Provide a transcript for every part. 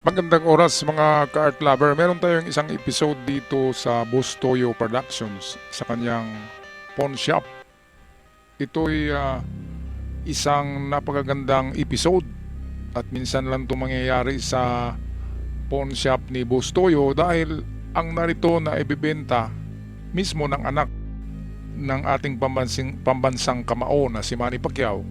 Magandang oras mga ka-art lover. Meron tayong isang episode dito sa Boss Toyo Productions sa kanyang pawn shop. Ito'y isang napakagandang episode at minsan lang ito mangyayari sa pawn shop ni Boss Toyo dahil ang narito na ibibenta mismo ng anak ng ating pambansang kamao na si Manny Pacquiao.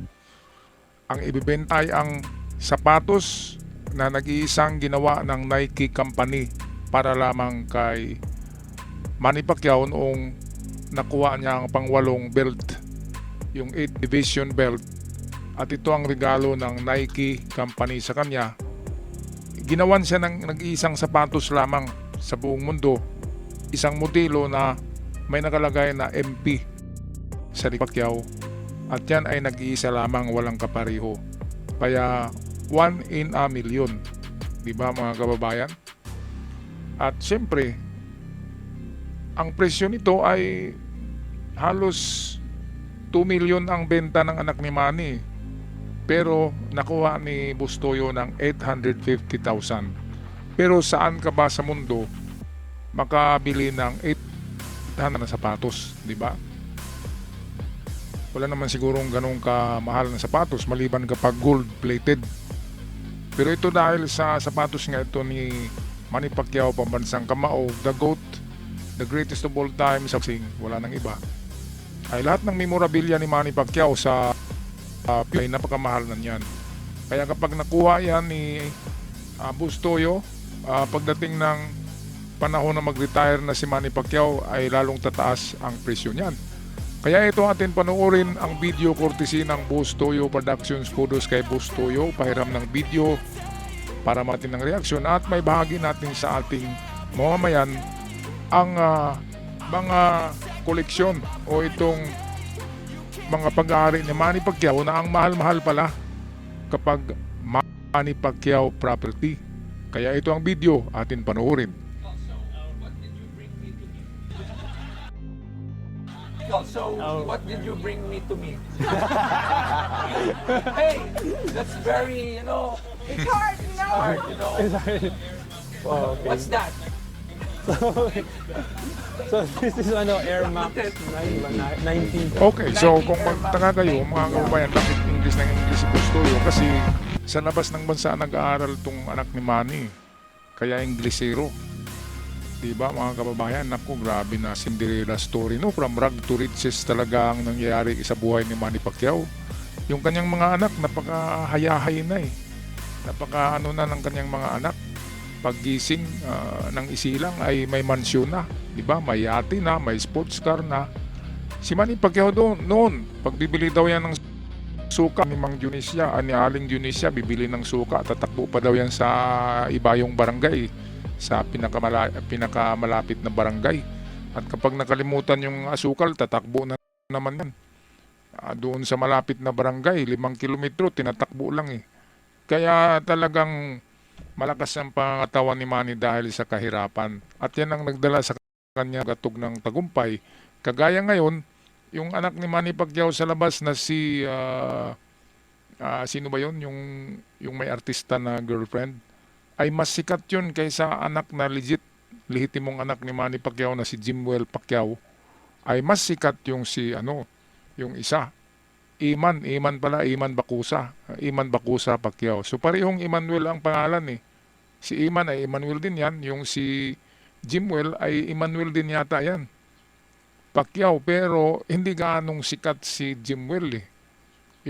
Ang ibibenta ay ang sapatos na nag-iisang ginawa ng Nike company para lamang kay Manny Pacquiao noong nakuha niya ang pangwalong belt, yung 8 division belt, at ito ang regalo ng Nike company sa kanya. Ginawan siya ng nag-iisang sapatos lamang sa buong mundo, isang modelo na may nakalagay na MP sa Pacquiao, at yan ay nag-iisa lamang, walang kapariho. Kaya 1 in a million, di ba mga kababayan? At syempre, ang presyo nito ay halos 2 million ang benta ng anak ni Manny. Pero nakuha ni Bustoyo ng 850,000. Pero saan ka ba sa mundo makabili ng 800 na sapatos, di ba? Wala naman sigurong ganong kamahal na sapatos maliban kapag gold plated. Pero ito dahil sa sapatos nga ito ni Manny Pacquiao, pambansang kamao, the GOAT, the greatest of all time, wala nang iba, ay lahat ng memorabilia ni Manny Pacquiao sa ay napakamahal na yan. Kaya kapag nakuha yan ni Bustoyo, pagdating ng panahon na mag-retire na si Manny Pacquiao ay lalong tataas ang presyo niyan. Kaya ito atin panoorin ang video courtesy ng Boss Toyo Productions. Kudos kay Boss Toyo, pahiram ng video para matin ng reaksyon at may bahagi natin sa ating mamamayan ang mga koleksyon o itong mga pag-aari ni Manny Pacquiao na ang mahal-mahal pala kapag Manny Pacquiao property. Kaya ito ang video atin panoorin. So, what did you bring me to meet? Hey, that's very, it's hard, Oh, okay. What's that? So this is Air Max 19. Okay, so kung magtaka kayo mga kababayan, bakit English ng English si Bustoyo? Kasi sa labas ng bansa nag-aaral tong anak ni Manny, kaya Inglesero. Diba mga kababayan? Naku, grabe na Cinderella story, no? From rag to riches talaga ang nangyayari sa buhay ni Manny Pacquiao. Yung kanyang mga anak, napakahayahay na eh. Napaka na ng kanyang mga anak. Paggising ng isilang ay may mansyon na. Diba? May yate na, may sports car na. Si Manny Pacquiao noon, pagbibili daw yan ng suka ni Mang Dionisio, ni Aling Dionisio, bibili ng suka, tatakbo pa daw yan sa ibayong barangay, sa pinakamalapit na barangay. At kapag nakalimutan yung asukal, tatakbo na naman yan. Doon sa malapit na barangay, 5 kilometro, tinatakbo lang eh. Kaya talagang malakas ang pangatawan ni Manny dahil sa kahirapan. At yan ang nagdala sa kanya gatog ng tagumpay. Kagaya ngayon, yung anak ni Manny Pacquiao sa labas na si sino ba yun? Yung may artista na girlfriend, ay mas sikat yun kaysa anak na lehitimong anak ni Manny Pacquiao na si Jimwell Pacquiao. Ay mas sikat yung yung isa. Iman Bacusa Pacquiao. So parehong Emmanuel ang pangalan eh. Si Iman ay Emmanuel din yan, yung si Jimwell ay Emmanuel din yata yan. Pacquiao, pero hindi gaanong sikat si Jimwell eh.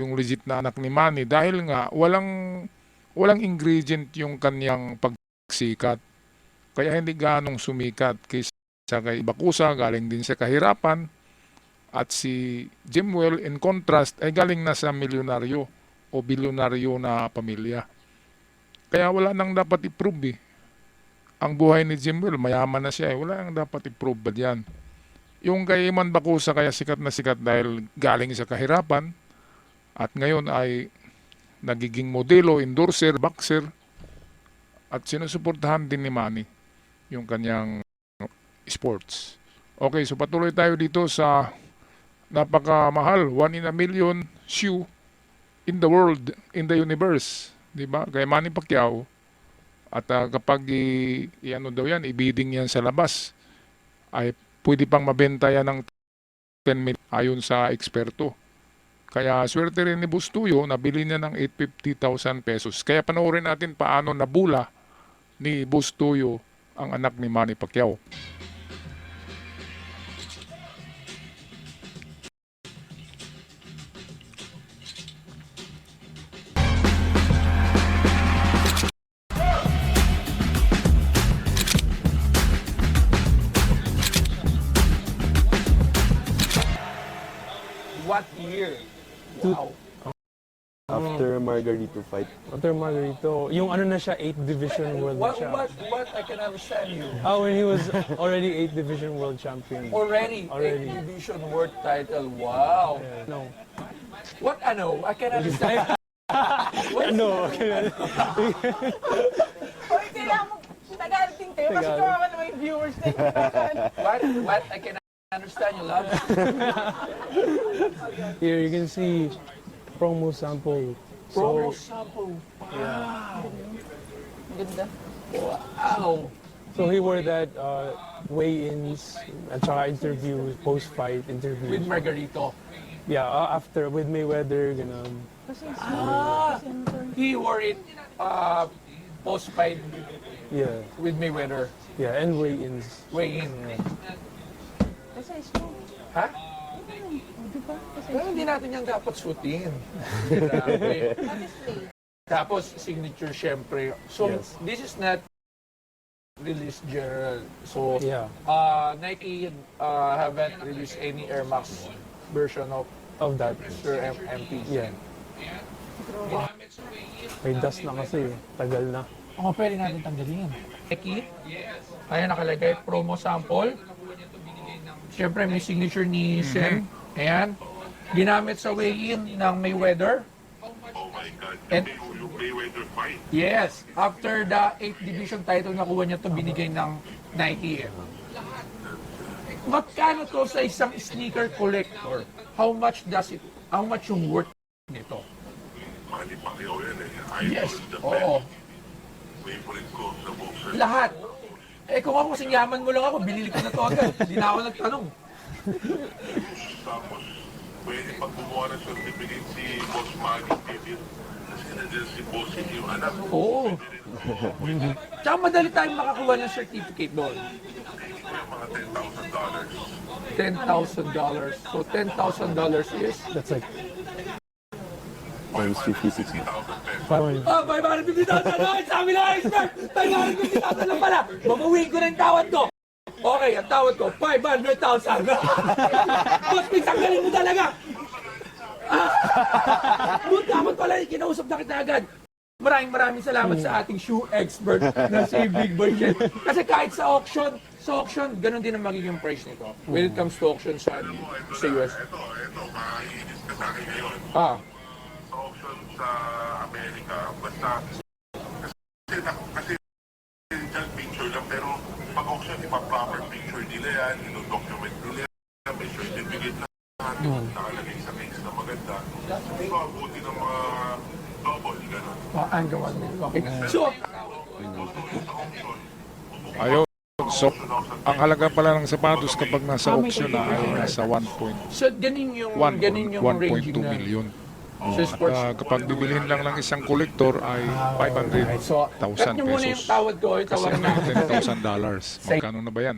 Yung legit na anak ni Manny dahil nga walang ingredient yung kanyang pagsikat. Kaya hindi ganong sumikat kaysa kay Bacusa, galing din sa kahirapan. At si Jimwell, in contrast, ay galing na sa milyonaryo o bilyonaryo na pamilya. Kaya wala nang dapat i-prove eh. Ang buhay ni Jimwell, mayaman na siya eh. Wala nang dapat i-prove ba diyan? Yung kay Iman Bacusa kaya sikat na sikat dahil galing sa kahirapan. At ngayon ay nagiging modelo, endorser, boxer, at sinusuportahan din ni Manny yung kanyang sports. Okay, so patuloy tayo dito sa napakamahal, 1 in a million shoe in the world, in the universe. Diba? Kay Manny Pacquiao, At kapag i-ano daw yan, ibidding yan sa labas, ay pwede pang mabenta yan ng 10 million ayon sa eksperto. Kaya swerte rin ni Bustuyo, nabili niya ng 850,000 pesos. Kaya panoorin natin paano nabula ni Bustuyo ang anak ni Manny Pacquiao. What year? Wow. After Margarito fight. After Margarito, yung ano na siya, 8th Division World na What, siya. what I can understand you. When he was already 8th Division World Champion. Already, Already. 8th division world title. Wow. No. What ano? I can understand. No. Hoy, kailangan mo Tagalog din kayo kasi Tagalog. kawawa naman yung viewers din. What I can understand you love. Here you can see promo sample. Promo So, sample. Ganda. Wow. so he wore that weigh-ins at saka interview, post-fight With interview. Margarito. Yeah, after with Mayweather, ganun. He wore it post-fight Yeah, with Mayweather. yeah, and weigh-ins. Weigh-in. Kasi mo. Ha? Pero hindi natin yan dapat suotin. Grabe. Tapos, signature syempre. So, Yes. this is not released general. So, Yeah, Nike haven't released any Air Max version of of that. Sir MP. Yeah. May dust na kasi, tagal na. Oo, pwede natin tanggalin. Nike, ayan nakalagay, promo sample. Siyempre, may signature ni Sen. Ayan. Ginamit sa weigh-in ng Mayweather. Oh my God. And- Yung Mayweather fight. Yes, after the 8th division title nakuha niya to binigay ng Nike. Magkano to sa isang sneaker collector? How much yung worth nito? Manny Pacquiao yan eh. Yes, Idol, the oo. best. Favorite ko sa boxer. Lahat. Eh kung ako kasing yaman mo lang ako, binili ko na to agad. Hindi na ako nagtanong. Tapos, pwede pag gumawa ng certificate si Boss Manny David. Kasi nandiyan si Boss yung anak. Oo. Tsaka madali tayong makakuha ng certificate doon. Yung mga $10,000. $10,000. So $10,000 is... That's like Times 50, 60. 500. Ah, 550,000! Okay, sabi ng expert! 550,000 lang pala! Mamuwi ko na yung tawad ko! Okay, ang tawad ko, 500,000! Boss, pinsang galing mo talaga! Doon dapat pala, kinausap na kita agad. Maraming salamat sa ating shoe expert na si Big Boy Jen. Kasi kahit sa auction, ganun din ang magiging price nito. When it comes to auction sa US. Ito, makainis ka sa akin ngayon. Ah, Sa auction sa Amerika, basta, kasi dyan picture lang, pero pag auction, ipa-proper picture nila yan, document nila yan, may certificate na nakalagay sa case na maganda. So, abuti ng mga double, gano'n. ang gawan nila. Okay. So, Ayun. So, ang halaga pala ng sapatos kapag nasa auction na ay nasa 1.1 so ganun yung ranging 1.2 na. million. So, sports. Kapag bibilhin lang ng isang collector ay So, 500,000 cut nyo muna yung pesos. tawad ko. Kasi Tawag na. $10,000. Magkano na ba yan?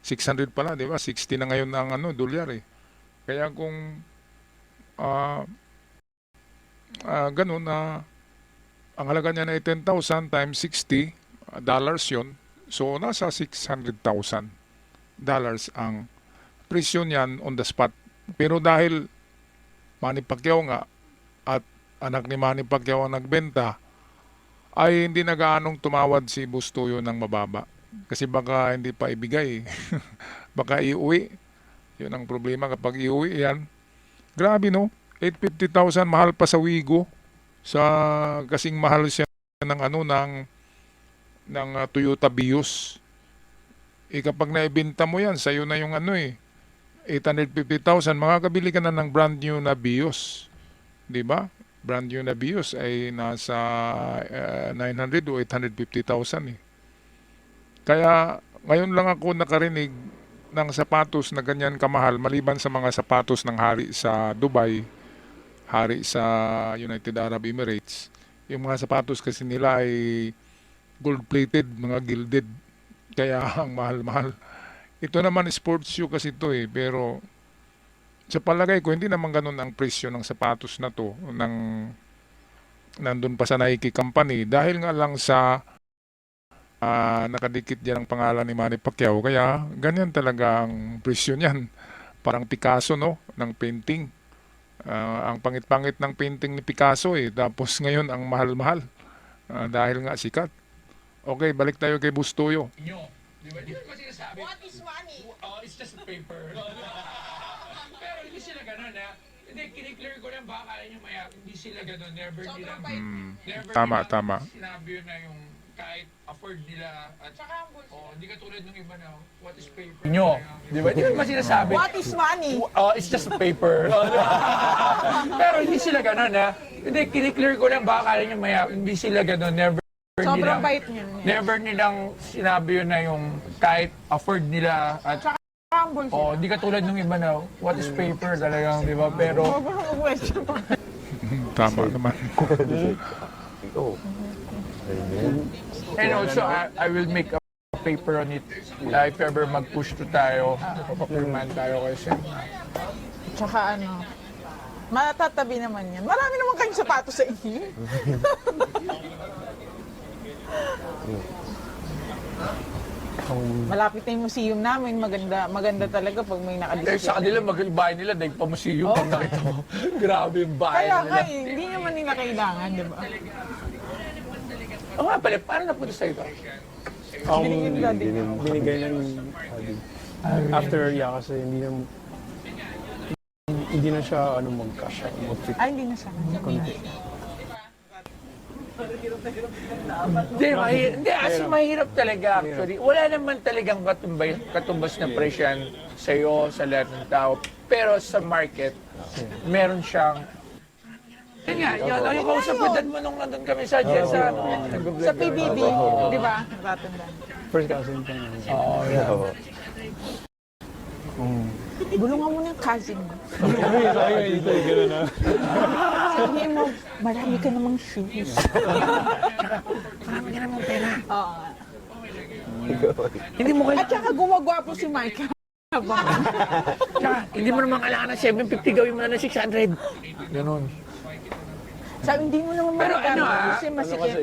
600 pala, di ba? 60 na ngayon ang dolyar eh. Kaya kung ganun na ang halaga niya na ay 10,000 times 60 dollars yon. So, nasa $600,000 ang presyo niyan on the spot. Pero dahil Manny Pacquiao nga at anak ni Manny Pacquiao ang nagbenta, ay hindi na gaanong tumawad si Bustuyo ng mababa. Kasi baka hindi pa ibigay. Baka iuwi. Yun ang problema kapag iuwi yan. Grabe no? 850,000 mahal pa sa Wigo. Sa kasing mahal siya ng Toyota Vios. Kapag naibenta mo yan, sa'yo na yung 850,000, makakabili ka na ng brand new na Vios. 'Di ba? brand new na Vios ay nasa 900 o 850,000 eh. Kaya ngayon lang ako nakarinig ng sapatos na ganyan kamahal maliban sa mga sapatos ng hari sa Dubai, hari sa United Arab Emirates. Yung mga sapatos kasi nila ay gold-plated, mga gilded. Kaya ang mahal-mahal. Ito naman sports shoe kasi ito eh, pero sa palagay ko hindi naman ganun ang presyo ng sapatos na to ng nandun pa sa Nike company dahil nga lang sa nakadikit diyan ang pangalan ni Manny Pacquiao kaya ganyan talaga ang presyo niyan. Parang Picasso no ng painting. Ang pangit-pangit ng painting ni Picasso eh tapos ngayon ang mahal-mahal dahil nga sikat. Okay, balik tayo kay Bustoyo. Inyo. Di ba? Di ba sinasabi? What is money? Oh, it's just paper. Pero hindi sila ganun ha. Hindi, kiniklear ko lang baka akala nyo maya. Hindi sila ganun. Never nilang, never Tama, nilang tama. sinabi yun na yung kahit afford nila at Tsaka ang bullshit. hindi ka tulad ng iba na what is paper. Inyo. Di ba? Di ba sinasabi? What is money? Oh, it's just paper. Pero hindi sila ganun ha. Hindi, kiniklear ko lang baka akala nyo maya. Hindi sila ganun. Never Sobrang nilang- bait niya. Never nilang sinabi yun na yung kahit afford nila at Ang bullshit. hindi ka tulad ng iba na what is paper talagang, di ba? Pero Sobrang question. Tama naman. Oh. Amen. and also I will make a paper on it if ever mag-push to tayo, papapirman tayo kasi. Tsaka ano, matatabi naman yan. Marami naman kayong sapatos sa inyo. Malapit na yung museum namin. Maganda talaga pag may Eh nakadisplay. sa kanila, bahay nila, dahil pa museum pag nakita mo. Grabe yung bahay Kaya nila. nga eh, hindi naman nila kailangan, di ba? Oo nga pala, paano napunta sa ito? Binigyan nila din. Binigay ng after kasi hindi na siya mag-cash out, mag-fit Ay, hindi na sa akin. konti. Hindi, as mahirap talaga actually. Wala naman talagang katumbas na presyan sa iyo, sa lahat ng tao. Pero sa market, meron siyang yun nga, yung kausapitan mo nung nandun kami sa Sa PBB, di ba? Natatandaan. First cousin pa namin. Oo. Bulungan mo na yung cousin mo. Ay, ito, gano'n na. Sabihin mo, marami ka namang shoes. marami ka namang pera. Oo. Hindi mo At saka gumagwapo si Micah. hindi mo naman kailangan ng 750, gawin mo na ng 600. Ganon. Sabi, hindi mo naman Pero magkano ano, kasi masikip.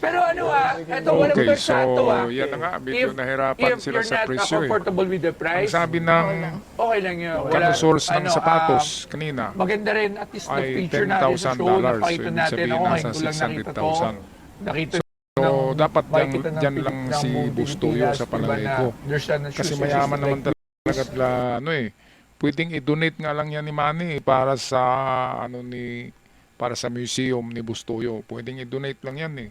Pero eto walang Okay, bersato so yan na nga, medyo nahirapan sila sa presyo If you're not eh. comfortable with the Ang price, sabi ng okay lang yun. kano source ng sapatos kanina Maganda rin at least the ay picture natin sa show, $10,000. So, napakita ibig natin. sabihin Ako nasa ngayon ko lang nakita to. 600,000. Nakita So, dapat makikita ng dyan lang ng si buong Bustoyo Pilipinas, sa diba, palagay na ko. there's an Kasi shoes mayaman like naman talaga pwedeng i-donate nga lang yan ni Manny para sa para sa museum ni Bustoyo. Pwedeng i-donate lang yan eh.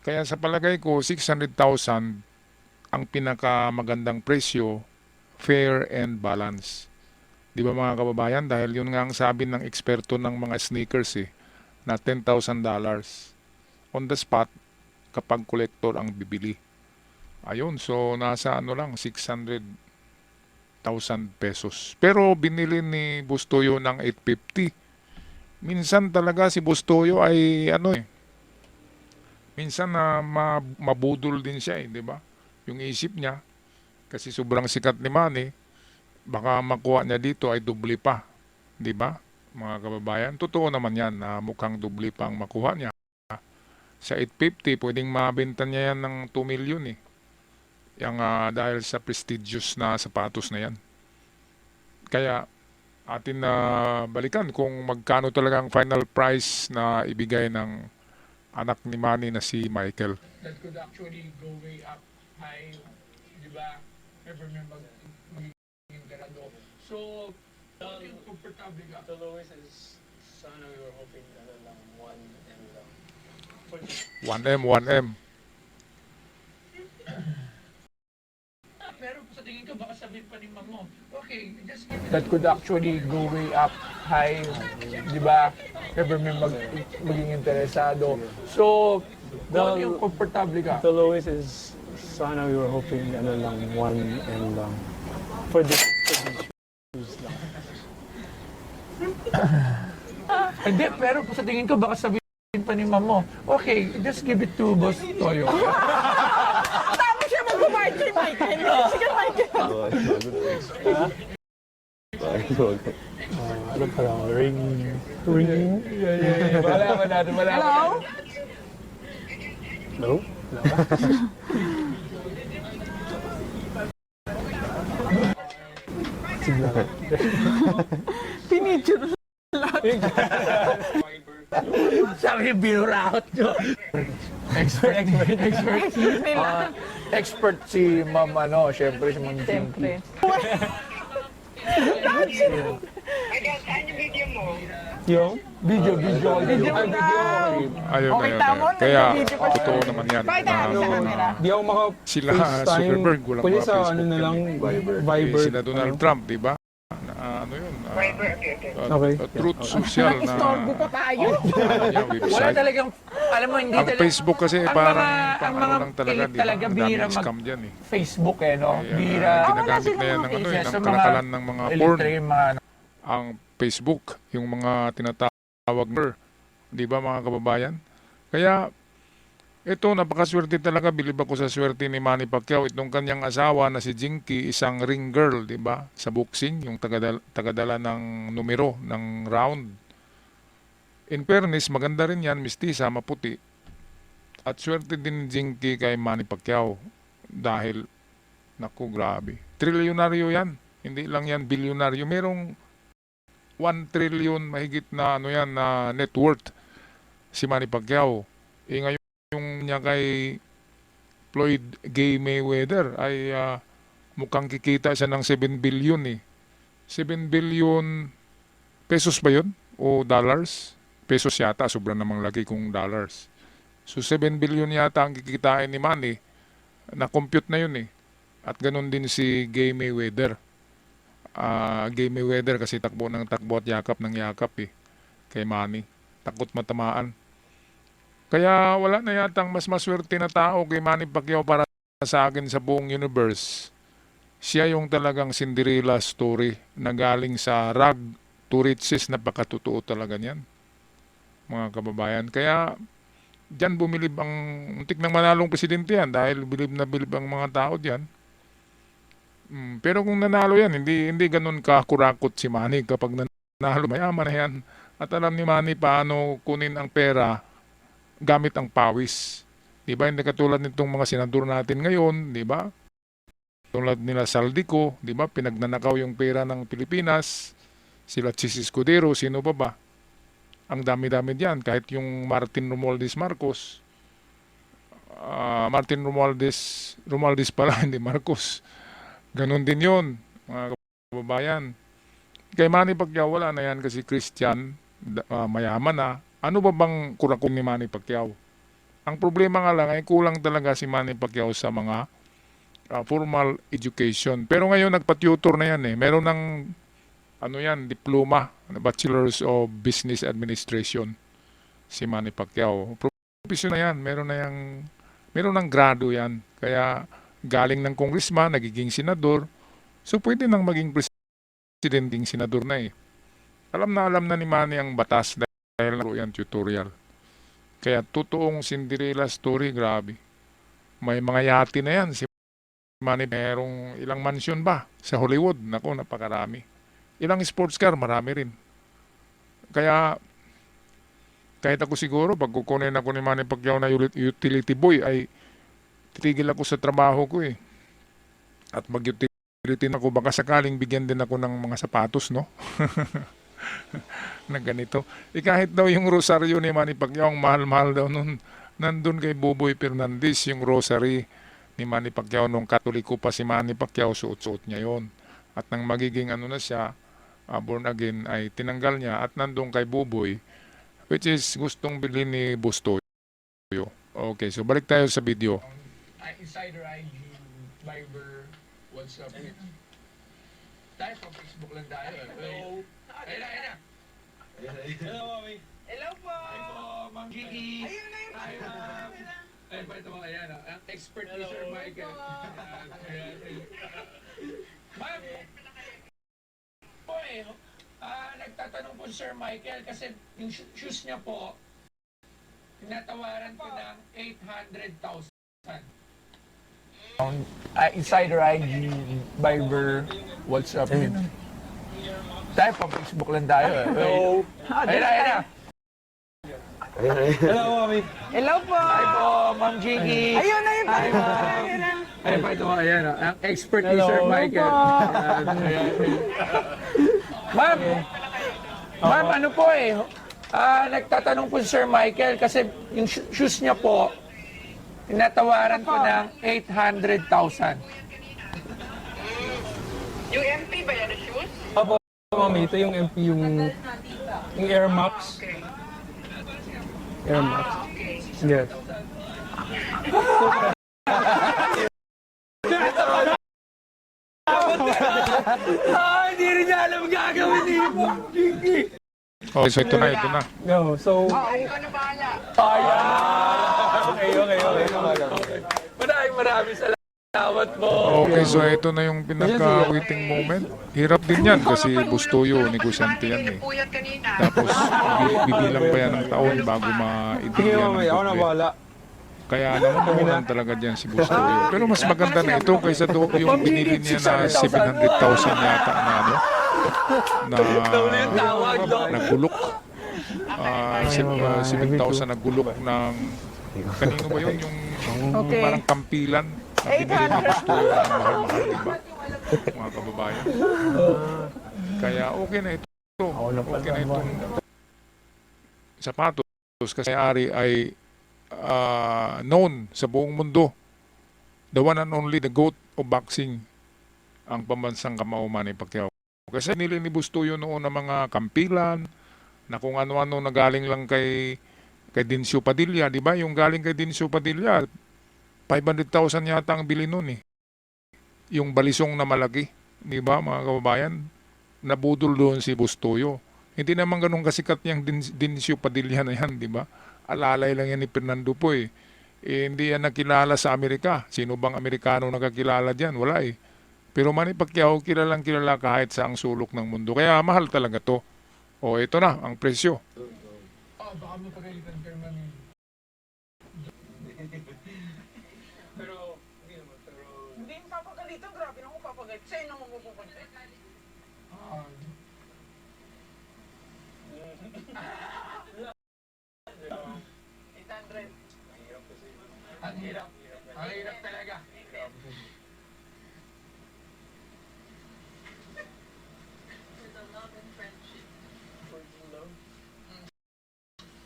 Kaya sa palagay ko 600,000 ang pinakamagandang presyo, fair and balance. Di ba mga kababayan? Dahil yun nga ang sabi ng eksperto ng mga sneakers na $10,000 on the spot kapag collector ang bibili. Ayun, so nasa lang 600,000 pesos. Pero binili ni Bustoyo ng 850. Minsan talaga si Bustoyo ay minsan mabudol din siya di ba? Yung isip niya kasi sobrang sikat ni Manny, baka makuha niya dito ay doble pa, di ba? Mga kababayan, totoo naman yan na mukhang doble pa ang makuha niya. Sa 850, pwedeng mabenta niya yan ng 2 million Yang dahil sa prestigious na sapatos na yan. Kaya atin na balikan kung magkano talaga ang final price na ibigay ng anak ni Manny na si Michael. that could actually go way up high, di ba? Ever may magiging ganado. So, komportable ka. The lowest is sana we were hoping na lang 1M lang. 1M. pero sa tingin ko baka sabihin pa ni Ma'am mo, okay, just give That could actually go way up high, di ba? Ever may maging interesado. So, kung ano yung komportable ka. the lowest is, sana we were hoping, ano lang, 1M lang. For these shoes lang. Hindi, pero sa tingin ko baka sabihin pa ni Ma'am mo, okay, just give it to Boss Toyo. Tama siya mag-guard kay Michael. Sige, Michael. Ano pa lang, ring. Malaman natin, malaman Hello? No? Pinicture. Sabi yung binuraot nyo. Expert. Nila. Expert si Ma'am, ano, syempre si Ma'am Siyempre. Yung? Video. Video daw. Ayun, Okay, ayun, tama, ayun. Kaya nag-video pa siya. totoo naman yan. Pakita natin sa camera. Di ako Sila, maka-FaceTime. Zuckerberg, walang Pwede mga sa Facebook ano na yan lang, eh. Viber. Sila Donald Trump, di ba? Ano yun? Okay. Truth Social na Istorbo pa tayo. yung Wala website. talagang, alam mo, hindi Ang talaga. Facebook kasi ang parang mga- ang mga lang talaga, elite di ba? talaga Ang bihira daming scam dyan eh. Facebook no? Kaya, Bihira. ginagamit na yan ng, ano, eh, Yes, ng sa mga kalakalan ng mga elite porn. talaga yung mga ano. Ang Facebook, yung mga tinatawag na, di ba mga kababayan? Kaya, ito, napakaswerte talaga. Bilib ako sa swerte ni Manny Pacquiao. Itong kanyang asawa na si Jinky, isang ring girl, di ba? Sa boxing, yung tagadala ng numero, ng round. In fairness, maganda rin yan, mistisa, maputi. At swerte din ni Jinky kay Manny Pacquiao. Dahil, naku, grabe. Trilyonaryo yan. Hindi lang yan bilyonaryo. Merong 1 trillion mahigit na ano yan na net worth si Manny Pacquiao. Ngayon yung niya kay Floyd Gay Mayweather ay mukhang kikita siya ng 7 billion eh. 7 billion pesos ba yun? O dollars? Pesos yata, sobrang namang laki kung dollars. So 7 billion yata ang kikitain ni Manny. Na-compute na yun eh. At ganun din si Gay Mayweather. Gay Mayweather kasi takbo ng takbo at yakap ng yakap eh. Kay Manny. Takot matamaan. Kaya wala na yatang mas maswerte na tao kay Manny Pacquiao para sa akin sa buong universe. Siya yung talagang Cinderella story na galing sa rag to riches. Napakatotoo talaga niyan, mga kababayan. Kaya dyan bumilib ang muntik ng manalong presidente yan dahil bilib na bilib ang mga tao dyan. Pero kung nanalo yan, hindi ganun kakurakot si Manny kapag nanalo. Mayaman na yan. At alam ni Manny paano kunin ang pera gamit ang pawis. Di ba? Hindi katulad nitong mga senador natin ngayon, di ba? Tulad nila Saldico, di ba? Pinagnanakaw yung pera ng Pilipinas. Sila Chis Escudero, sino pa ba? Ang dami-dami diyan. Kahit yung Martin Romualdez Marcos. Martin Romualdez pala, hindi Marcos. Ganon din yun, mga kababayan. Kay Manny Pacquiao, wala na yan kasi Christian, mayaman na. Ano ba bang kurakon ni Manny Pacquiao? Ang problema nga lang ay kulang talaga si Manny Pacquiao sa mga formal education. Pero ngayon nagpa-tutor na yan eh. Meron ng diploma, Bachelor's of Business Administration si Manny Pacquiao. Profesyon na yan, meron ng grado yan. Kaya galing ng congressman, nagiging senador. So pwede nang maging presidenting senador na eh. Alam na ni Manny ang batas dahil laro yan tutorial. Kaya totoong Cinderella story, grabe. May mga yati na yan. Si Manny, merong ilang mansion ba sa Hollywood? Naku, napakarami. Ilang sports car, marami rin. Kaya, kahit ako siguro, pag kukunin ako ni Manny Pacquiao na utility boy, ay titigil ako sa trabaho ko eh. At mag-utility na ako, baka sakaling bigyan din ako ng mga sapatos, no? Na ganito. Kahit daw yung rosaryo ni Manny Pacquiao, ang mahal-mahal daw nun. Nandun kay Boboy Fernandez, yung rosary ni Manny Pacquiao. Nung Katoliko pa si Manny Pacquiao, suot-suot niya yon. At nang magiging na siya, born again, ay tinanggal niya. At nandun kay Boboy, which is gustong bilhin ni Bustoyo. Okay, so balik tayo sa video. Insider IG, Viber, What's up? Tayo pa Facebook lang tayo. Hello. Ayun na, ayun na. Hello, mami. Hello po! Hi po, Ma'am Gigi. Ayun na yung Hi, ma'am. Ayun pa ito mga ayan. Ang expert ni Sir Michael. Ayan, ayan. Ma'am, po nagtatanong po si Sir Michael kasi yung shoes niya po, tinatawaran ko ng 800,000. Insider IG, Viber, WhatsApp. Tayo pa Facebook lang tayo. Hello. Ayun na, ayun na. Ayan, ayan. Hello, mami. Hello po! Hi po, Ma'am Gigi. Ayun na yung Hi, ma'am. Ayun pa ito, ayan. Ang expert ni Sir Michael. Ayan, ayan. Ma'am, ma'am, ano po nagtatanong po si Sir Michael kasi yung shoes niya po, tinatawaran ko ng 800,000. Yung MP ba yan na shoes? Opo, mami, ito yung MP, yung Air Max. Air Max. Yes. Hindi rin niya alam gagawin ni Ma'am Gigi. Okay, so ito na. No, so, Ikaw na bahala. okay. Maraming salamat po. Okay, so ito na yung pinaka-waiting moment. Hirap din yan kasi Bustoyo, negosyante yan eh. Puyat kanina. Tapos bibilang pa yan ng taon bago Sige, ma-ibigyan mami, ng ako na doble. bahala. Kaya naman talaga dyan si Bustoyo. Pero mas maganda na ito kaysa yung binili niya na 700,000 yata na ano, na gulok. 7,000 na gulok ng kanino ba yun? Yung Okay. parang kampilan na binili ni Bustoyo ng mahal-mahal, diba? Mga kababayan. Kaya okay na ito. Okay na itong sapatos kasi ari ay known sa buong mundo. The one and only, the GOAT of boxing, ang pambansang Kamao Manny Pacquiao. Kasi nili ni Bustoyo noon ng mga kampilan na kung ano-ano na galing lang kay Dincio Padilla, di ba? Yung galing kay Dincio Padilla, 500,000 yata ang bili noon eh. Yung balisong na malaki, di ba mga kababayan? Nabudol doon si Bustoyo. Hindi naman ganun kasikat yung Dincio Padilla na yan, di ba? Alalay lang yan ni Fernando po eh. Hindi yan nakilala sa Amerika. Sino bang Amerikano nakakilala dyan? Wala eh. Pero Manny Pacquiao, kilalang kilala kahit sa ang sulok ng mundo. Kaya mahal talaga to. O ito na, ang presyo. Baka mapagalitan kayo mami. Pero, hindi naman, pero... Hindi yung papagalitan, grabe na kung papagalit. Sa'yo naman mapupunta. Ang hirap. Ang hirap talaga.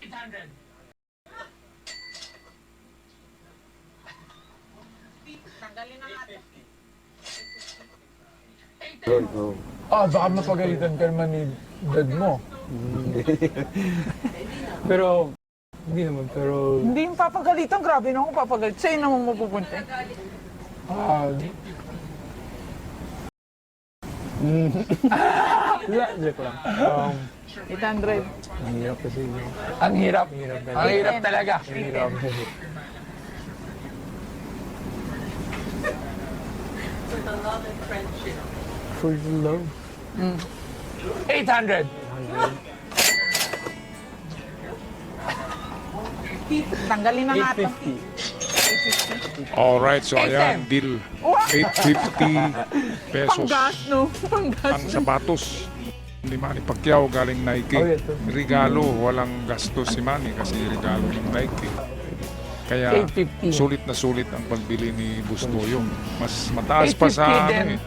$800. Tanggalin na natin. Go. Baka mapagalitan ka naman ni dad mo. Pero, hindi naman, pero, Hindi yung papagalitan, grabe na kung papagalit. Sa'yo naman mapupunta. wala, joke lang. 800. Ang hirap kasi. Ang hirap. Ang hirap talaga. Hirap. For the love. 800. Tanggalin na natin. 850. Alright, so ayan, deal. 850 pesos. Panggas, no? Panggas. Ang sapatos ni Manny Pacquiao galing Nike. Oh, ito. Regalo, walang gastos si Manny kasi regalo ng Nike. Kaya 850. sulit ang pagbili ni Bustoyo. Mas mataas pa 850 sa din.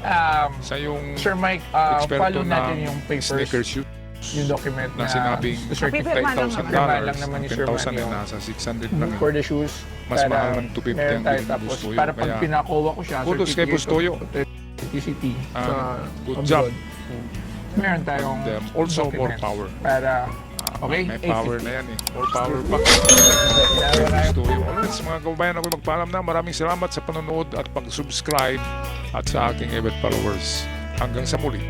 sa yung Sir Mike, eksperto follow natin ng yung papers, sneaker shoes yung document na sinabing Pipirma lang $8,000. naman. Lang naman ni Sir 10,000 Manny, ay oh. nasa 600 lang. for the shoes. Mas Para mahal ng 250 ang meron tayo. bilhin ni Tapos Bustoyo. para pag Kaya pinakuha ko siya, kudos kay Bustoyo. TCT sa Good abroad. job. Meron tayong And also more document power. para Okay? May power na yan eh. More power pa. Gusto yun. Alright, sa mga kababayan ako magpaalam na. Maraming salamat sa panonood at pag-subscribe at sa aking event followers. Hanggang sa muli.